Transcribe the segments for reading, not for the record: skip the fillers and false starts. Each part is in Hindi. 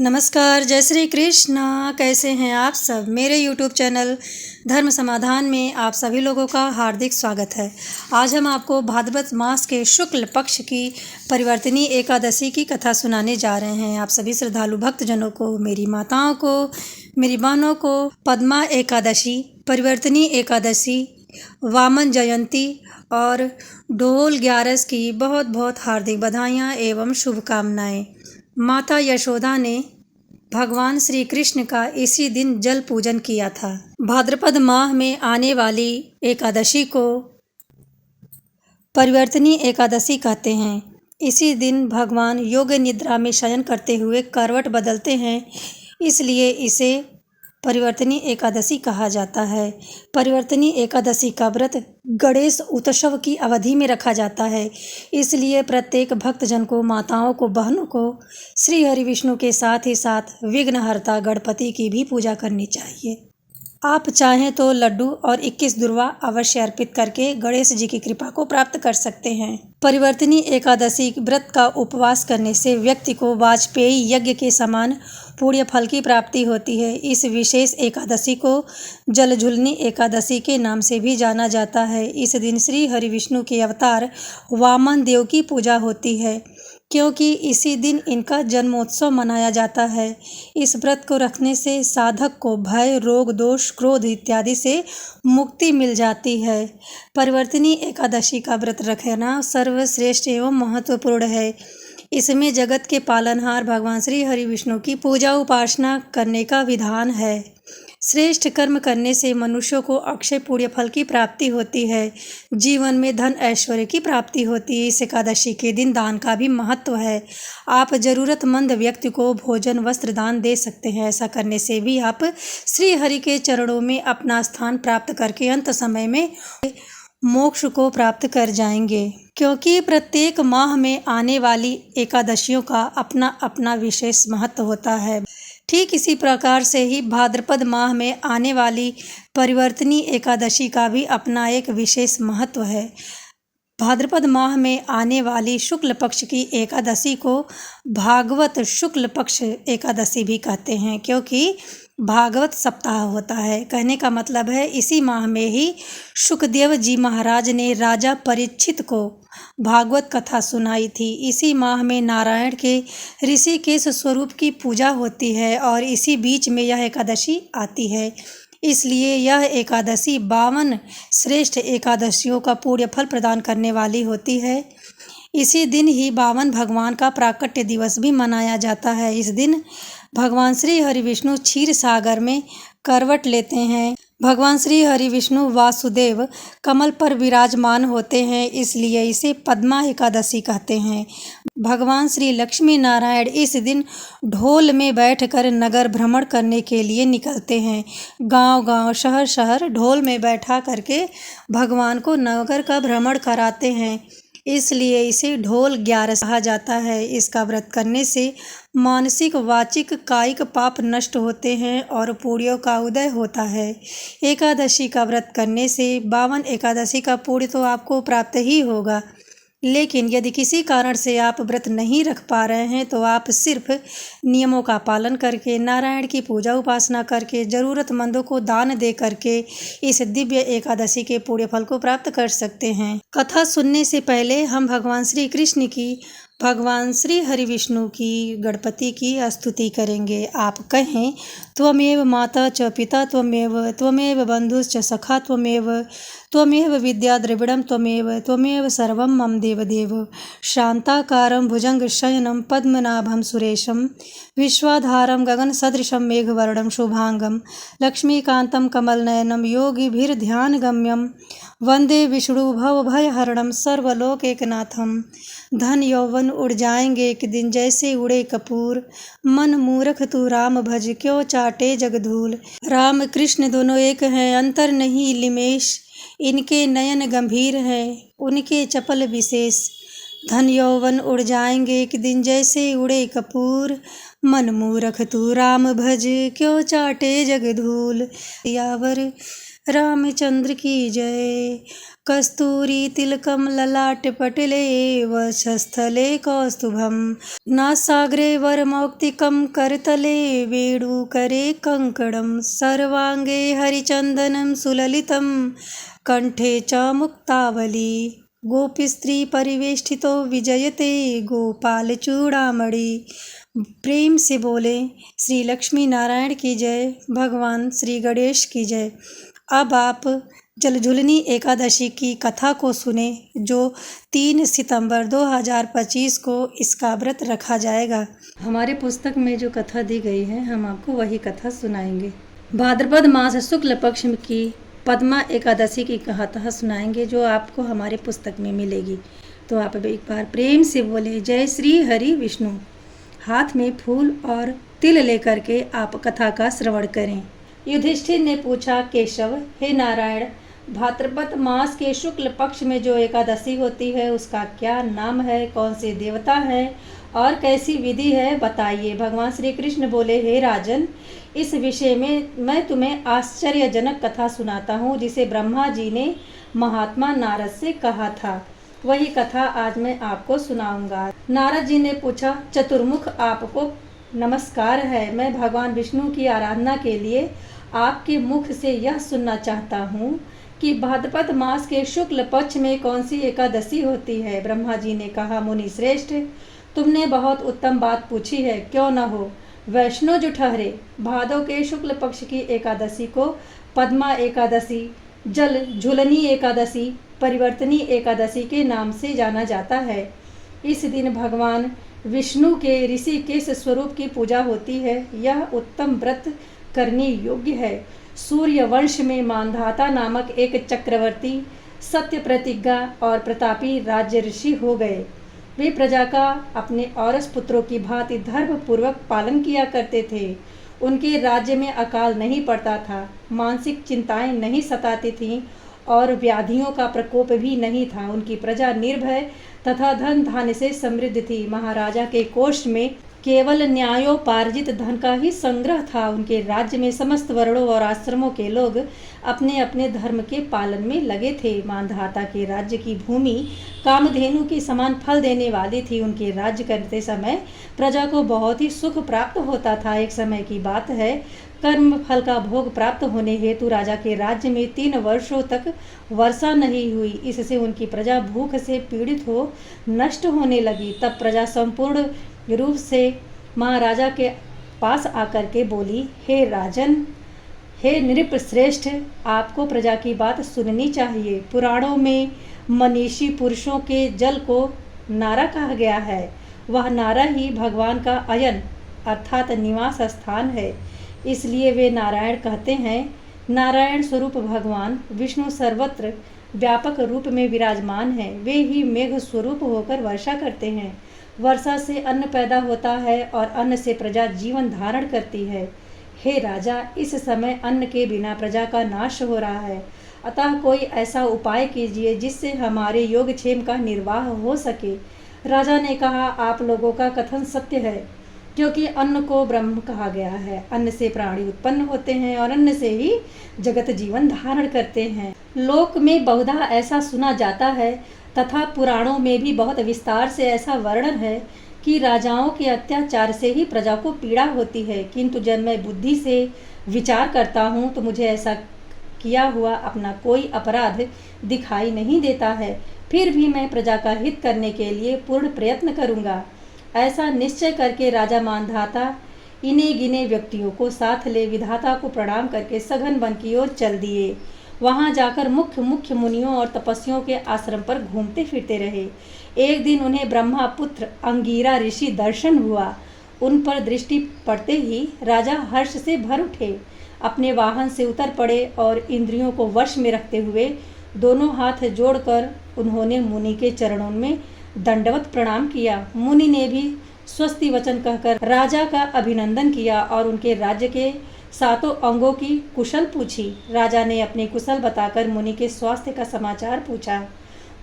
नमस्कार, जय श्री कृष्ण। कैसे हैं आप सब। मेरे YouTube चैनल धर्म समाधान में आप सभी लोगों का हार्दिक स्वागत है। आज हम आपको भाद्रपद मास के शुक्ल पक्ष की परिवर्तनी एकादशी की कथा सुनाने जा रहे हैं। आप सभी श्रद्धालु भक्तजनों को, मेरी माताओं को, मेरी बहनों को पद्मा एकादशी, परिवर्तनी एकादशी, वामन जयंती और ढोल ग्यारस की बहुत बहुत हार्दिक बधाइयाँ एवं शुभकामनाएँ। माता यशोदा ने भगवान श्री कृष्ण का इसी दिन जल पूजन किया था। भाद्रपद माह में आने वाली एकादशी को परिवर्तनी एकादशी कहते हैं। इसी दिन भगवान योग निद्रा में शयन करते हुए करवट बदलते हैं, इसलिए इसे परिवर्तनी एकादशी कहा जाता है। परिवर्तनी एकादशी का व्रत गणेश उत्सव की अवधि में रखा जाता है, इसलिए प्रत्येक भक्तजन को, माताओं को, बहनों को श्री हरि विष्णु के साथ ही साथ विघ्नहर्ता गणपति की भी पूजा करनी चाहिए। आप चाहें तो लड्डू और 21 दुर्वा अवश्य अर्पित करके गणेश जी की कृपा को प्राप्त कर सकते हैं। परिवर्तनी एकादशी व्रत का उपवास करने से व्यक्ति को वाजपेयी यज्ञ के समान पुण्य फल की प्राप्ति होती है। इस विशेष एकादशी को जलझुलनी एकादशी के नाम से भी जाना जाता है। इस दिन श्री हरि विष्णु के अवतार वामन देव की पूजा होती है, क्योंकि इसी दिन इनका जन्मोत्सव मनाया जाता है। इस व्रत को रखने से साधक को भय, रोग, दोष, क्रोध इत्यादि से मुक्ति मिल जाती है। परिवर्तनी एकादशी का व्रत रखना सर्वश्रेष्ठ एवं महत्वपूर्ण है। इसमें जगत के पालनहार भगवान श्री हरि विष्णु की पूजा उपासना करने का विधान है। श्रेष्ठ कर्म करने से मनुष्यों को अक्षय पुण्य फल की प्राप्ति होती है। जीवन में धन ऐश्वर्य की प्राप्ति होती है। इस एकादशी के दिन दान का भी महत्व है। आप जरूरतमंद व्यक्ति को भोजन, वस्त्र दान दे सकते हैं। ऐसा करने से भी आप श्री हरि के चरणों में अपना स्थान प्राप्त करके अंत समय में मोक्ष को प्राप्त कर जाएंगे, क्योंकि प्रत्येक माह में आने वाली एकादशियों का अपना अपना विशेष महत्व होता है। ठीक इसी प्रकार से ही भाद्रपद माह में आने वाली परिवर्तनी एकादशी का भी अपना एक विशेष महत्व है। भाद्रपद माह में आने वाली शुक्ल पक्ष की एकादशी को भागवत शुक्ल पक्ष एकादशी भी कहते हैं, क्योंकि भागवत सप्ताह होता है। कहने का मतलब है इसी माह में ही शुकदेव जी महाराज ने राजा परीक्षित को भागवत कथा सुनाई थी। इसी माह में नारायण के ऋषिकेश स्वरूप की पूजा होती है और इसी बीच में यह एकादशी आती है। इसलिए यह एकादशी 52 श्रेष्ठ एकादशियों का पुण्य फल प्रदान करने वाली होती है। इसी दिन ही 52 भगवान का प्राकट्य दिवस भी मनाया जाता है। इस दिन भगवान श्री हरि विष्णु क्षीर सागर में करवट लेते हैं। भगवान श्री हरि विष्णु वासुदेव कमल पर विराजमान होते हैं, इसलिए इसे पद्मा एकादशी कहते हैं। भगवान श्री लक्ष्मी नारायण इस दिन ढोल में बैठकर नगर भ्रमण करने के लिए निकलते हैं। गांव-गांव, शहर-शहर ढोल में बैठा करके भगवान को नगर का भ्रमण कराते हैं, इसलिए इसे ढोल ग्यारस कहा जाता है। इसका व्रत करने से मानसिक, वाचिक, कायिक पाप नष्ट होते हैं और पुण्यों का उदय होता है। एकादशी का व्रत करने से 52 एकादशी का पुण्य तो आपको प्राप्त ही होगा, लेकिन यदि किसी कारण से आप व्रत नहीं रख पा रहे हैं तो आप सिर्फ नियमों का पालन करके, नारायण की पूजा उपासना करके, ज़रूरतमंदों को दान दे करके इस दिव्य एकादशी के पुण्य फल को प्राप्त कर सकते हैं। कथा सुनने से पहले हम भगवान श्री कृष्ण की, भगवान श्री हरि विष्णु की, गणपति की स्तुति करेंगे। आप कहें, त्वमेव माता च पिता त्वमेव बंधुश्च सखा त्वमेव विद्या द्रविड़ं त्वमेव सर्वं मम देवदेव। शांताकारं भुजंगशयनं पद्मनाभं सुरेशं विश्वाधारं गगनसदृशं मेघवर्णं शुभांगं लक्ष्मीकान्तं कमलनयनं योगिभिर्ध्यानगम्यं वंदे विष्णु भवभयहरणं सर्वलोकैकनाथं। धन यौवन उड़ जाएंगे एक दिन जैसे उड़े कपूर, मन मूर्ख तू राम भज क्यों चाटे जगधूल। राम कृष्ण दोनों एक हैं, अंतर नहीं लिमेश, इनके नयन गंभीर हैं, उनके चपल विशेष। धन यौवन उड़ जाएंगे एक दिन जैसे उड़े कपूर, मन मूर्ख तू राम भज क्यों चाटे जगधूल। यावर रामचंद्र की जय। कस्तूरी तिलकम ललाट पटले वक्षस्थले कौस्तुभम नासाग्रे वरमौक्तिकं करतले वेणुकरे कंकणं सर्वांगे हरिचंदनं सुललितं कंठे च मुक्तावली गोपीस्त्री परिवेष्टितो विजयते गोपाल चूड़ामणि। प्रेम से बोले श्री लक्ष्मी नारायण की जय, भगवान श्री गणेश की जय। अब आप जलझुलनी एकादशी की कथा को सुने, जो 3 सितंबर 2025 को इसका व्रत रखा जाएगा। हमारे पुस्तक में जो कथा दी गई है, हम आपको वही कथा सुनाएंगे। भाद्रपद मास शुक्ल पक्ष की पद्मा एकादशी की कथा सुनाएंगे, जो आपको हमारे पुस्तक में मिलेगी। तो आप एक बार प्रेम से बोले जय श्री हरि विष्णु। हाथ में फूल और तिल लेकर के आप कथा का श्रवण करें। युधिष्ठिर ने पूछा, केशव, हे नारायण, भाद्रपद मास के शुक्ल पक्ष में जो एकादशी होती है उसका क्या नाम है, कौन से देवता है और कैसी विधि है, बताइए। भगवान श्री कृष्ण बोले, हे राजन, इस विषय में मैं तुम्हें आश्चर्यजनक कथा सुनाता हूँ, जिसे ब्रह्मा जी ने महात्मा नारद से कहा था। वही कथा आज मैं आपको सुनाऊंगा। नारद जी ने पूछा, चतुर्मुख, आपको नमस्कार है। मैं भगवान विष्णु की आराधना के लिए आपके मुख से यह सुनना चाहता हूँ कि भाद्रपद मास के शुक्ल पक्ष में कौन सी एकादशी होती है। ब्रह्मा जी ने कहा, मुनि श्रेष्ठ, तुमने बहुत उत्तम बात पूछी है, क्यों न हो। वैष्णव जो ठहरे, भादव के शुक्ल पक्ष की एकादशी को पद्मा एकादशी, जल झुलनी एकादशी, परिवर्तनी एकादशी के नाम से जाना जाता है। इस दिन भगवान विष्णु के ऋषिकेश स्वरूप की पूजा होती है। यह उत्तम व्रत करने योग्य है। सूर्य वंश में मानधाता नामक एक चक्रवर्ती सत्य प्रतिज्ञा और प्रतापी राज्य ऋषि हो गए। वे प्रजा का अपने औरस पुत्रों की भांति धर्म पूर्वक पालन किया करते थे। उनके राज्य में अकाल नहीं पड़ता था, मानसिक चिंताएं नहीं सताती थीं और व्याधियों का प्रकोप भी नहीं था। उनकी प्रजा निर्भय तथा धन धान्य से समृद्ध थी। महाराजा के कोष में केवल न्यायोपार्जित धन का ही संग्रह था। उनके राज्य में समस्त वर्णों और आश्रमों के लोग अपने अपने धर्म के पालन में लगे थे। मानधाता के राज्य की भूमि कामधेनु के समान फल देने वाली थी। उनके राज्य करते समय प्रजा को बहुत ही सुख प्राप्त होता था। एक समय की बात है, कर्म फल का भोग प्राप्त होने हेतु राजा के राज्य में 3 वर्षों तक वर्षा नहीं हुई। इससे उनकी प्रजा भूख से पीड़ित हो नष्ट होने लगी। तब प्रजा संपूर्ण रूप से महाराजा के पास आकर के बोली, हे राजन, हे नृप श्रेष्ठ, आपको प्रजा की बात सुननी चाहिए। पुराणों में मनीषी पुरुषों के जल को नारा कहा गया है। वह नारा ही भगवान का अयन अर्थात निवास स्थान है। इसलिए वे नारायण कहते हैं। नारायण स्वरूप भगवान विष्णु सर्वत्र व्यापक रूप में विराजमान है। वे ही मेघ स्वरूप होकर वर्षा करते हैं। वर्षा से अन्न पैदा होता है और अन्न से प्रजा जीवन धारण करती है। हे राजा, इस समय अन्न के बिना प्रजा का नाश हो रहा है, अतः कोई ऐसा उपाय कीजिए जिससे हमारे योगक्षेम का निर्वाह हो सके। राजा ने कहा, आप लोगों का कथन सत्य है, क्योंकि अन्न को ब्रह्म कहा गया है। अन्न से प्राणी उत्पन्न होते हैं और अन्न से ही जगत जीवन धारण करते हैं। लोक में बहुधा ऐसा सुना जाता है तथा पुराणों में भी बहुत विस्तार से ऐसा वर्णन है कि राजाओं के अत्याचार से ही प्रजा को पीड़ा होती है। किंतु जब मैं बुद्धि से विचार करता हूँ तो मुझे ऐसा किया हुआ अपना कोई अपराध दिखाई नहीं देता है। फिर भी मैं प्रजा का हित करने के लिए पूर्ण प्रयत्न करूँगा। ऐसा निश्चय करके राजा मानधाता इन्हें गिने व्यक्तियों को साथ ले विधाता को प्रणाम करके सघन वन की ओर चल दिए। वहां जाकर मुख्य मुख्य मुनियों और तपस्वियों के आश्रम पर घूमते फिरते रहे। एक दिन उन्हें ब्रह्मा पुत्र अंगीरा ऋषि दर्शन हुआ। उन पर दृष्टि पड़ते ही राजा हर्ष से भर उठे, अपने वाहन से उतर पड़े और इंद्रियों को वश में रखते हुए दोनों हाथ जोड़कर उन्होंने मुनि के चरणों में दंडवत प्रणाम किया। मुनि ने भी स्वस्ति वचन कहकर राजा का अभिनंदन किया और उनके राज्य के 7 अंगों की कुशल पूछी। राजा ने अपने कुशल बताकर मुनि के स्वास्थ्य का समाचार पूछा।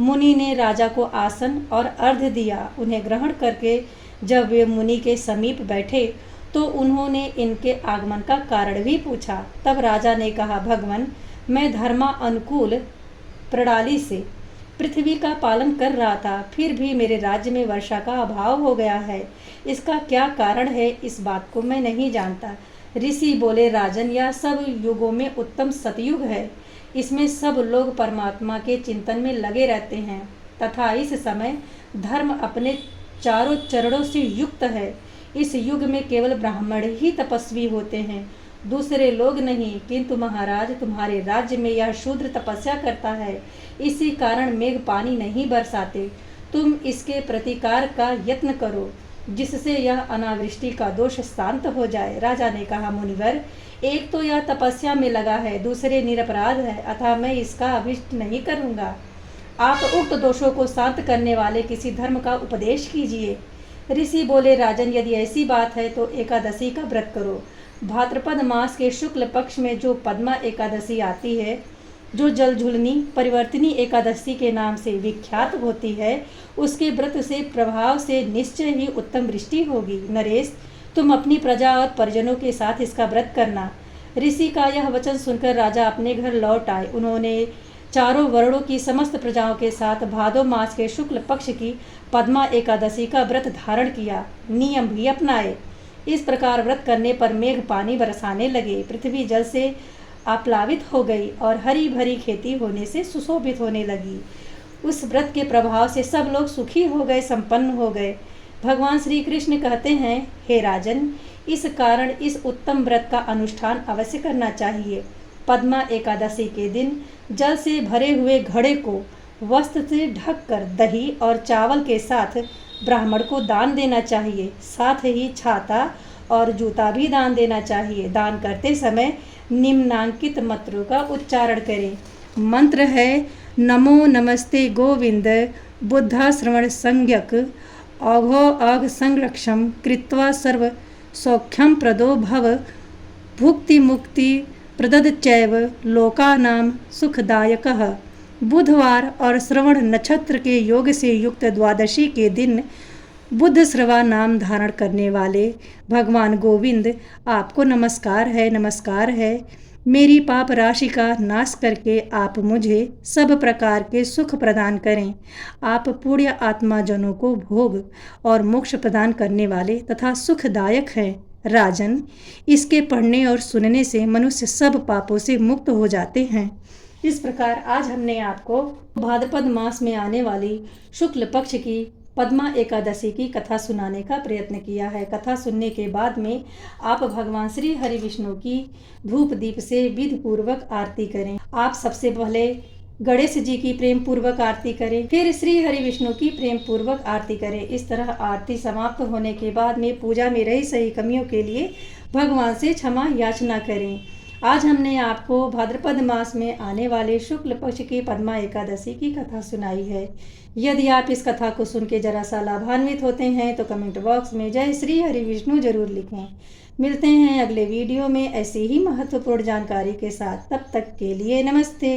मुनि ने राजा को आसन और अर्घ्य दिया। उन्हें ग्रहण करके जब वे मुनि के समीप बैठे तो उन्होंने इनके आगमन का कारण भी पूछा। तब राजा ने कहा, भगवान, मैं धर्मानुकूल प्रणाली से पृथ्वी का पालन कर रहा था, फिर भी मेरे राज्य में वर्षा का अभाव हो गया है। इसका क्या कारण है, इस बात को मैं नहीं जानता। ऋषि बोले, राजन, यह सब युगों में उत्तम सतयुग है। इसमें सब लोग परमात्मा के चिंतन में लगे रहते हैं तथा इस समय धर्म अपने चारों चरणों से युक्त है। इस युग में केवल ब्राह्मण ही तपस्वी होते हैं, दूसरे लोग नहीं। किंतु महाराज, तुम्हारे राज्य में यह शूद्र तपस्या करता है, इसी कारण मेघ पानी नहीं बरसाते। तुम इसके प्रतिकार का यत्न करो, जिससे यह अनावृष्टि का दोष शांत हो जाए। राजा ने कहा, मुनिवर, एक तो यह तपस्या में लगा है, दूसरे निरपराध है, अतः मैं इसका अभिष्ट नहीं करूँगा। आप उक्त दोषों को शांत करने वाले किसी धर्म का उपदेश कीजिए। ऋषि बोले, राजन, यदि ऐसी बात है तो एकादशी का व्रत करो। भाद्रपद मास के शुक्ल पक्ष में जो पद्मा एकादशी आती है, जो जलझुलनी परिवर्तनी एकादशी के नाम से विख्यात होती है, उसके व्रत से प्रभाव से निश्चय ही उत्तम वृष्टि होगी। नरेश, तुम अपनी प्रजा और परिजनों के साथ इसका व्रत करना। ऋषि का यह वचन सुनकर राजा अपने घर लौट आए। उन्होंने चारों वर्णों की समस्त प्रजाओं के साथ भादो मास के शुक्ल पक्ष की पद्मा एकादशी का व्रत धारण किया, नियम भी अपनाए। इस प्रकार व्रत करने पर मेघ पानी बरसाने लगे, पृथ्वी जल से आप्लावित हो गई और हरी भरी खेती होने से सुशोभित होने लगी। उस व्रत के प्रभाव से सब लोग सुखी हो गए, संपन्न हो गए। भगवान श्री कृष्ण कहते हैं, हे राजन, इस कारण इस उत्तम व्रत का अनुष्ठान अवश्य करना चाहिए। पद्मा एकादशी के दिन जल से भरे हुए घड़े को वस्त्र से ढककर दही और चावल के साथ ब्राह्मण को दान देना चाहिए। साथ ही छाता और जूता भी दान देना चाहिए। दान करते समय निम्नांकित मंत्रों का उच्चारण करें। मंत्र है, नमो नमस्ते गोविंद बुद्धा श्रवण संज्ञक औघो अघ संरक्षम कृत्वा सर्व सौख्यम प्रदो भव भुक्ति मुक्ति प्रदद चैव लोकानाम सुखदायकः। बुधवार और श्रवण नक्षत्र के योग से युक्त द्वादशी के दिन बुद्ध श्रवा नाम धारण करने वाले भगवान गोविंद, आपको नमस्कार है, नमस्कार है। मेरी पाप राशि का नाश करके आप मुझे सब प्रकार के सुख प्रदान करें। आप पुण्य आत्मा जनों को भोग और मोक्ष प्रदान करने वाले तथा सुखदायक हैं। राजन, इसके पढ़ने और सुनने से मनुष्य सब पापों से मुक्त हो जाते हैं। इस प्रकार आज हमने आपको भाद्रपद मास में आने वाली शुक्ल पक्ष की पद्मा एकादशी की कथा सुनाने का प्रयत्न किया है। कथा सुनने के बाद में आप भगवान श्री हरि विष्णु की धूप दीप से विधि पूर्वक आरती करें। आप सबसे पहले गणेश जी की प्रेम पूर्वक आरती करें, फिर श्री हरि विष्णु की प्रेम पूर्वक आरती करें। इस तरह आरती समाप्त होने के बाद में पूजा में रही सही कमियों के लिए भगवान से क्षमा याचना करें। आज हमने आपको भाद्रपद मास में आने वाले शुक्ल पक्ष की पद्मा एकादशी की कथा सुनाई है। यदि आप इस कथा को सुन के जरा सा लाभान्वित होते हैं तो कमेंट बॉक्स में जय श्री हरि विष्णु जरूर लिखें। मिलते हैं अगले वीडियो में ऐसी ही महत्वपूर्ण जानकारी के साथ। तब तक के लिए नमस्ते।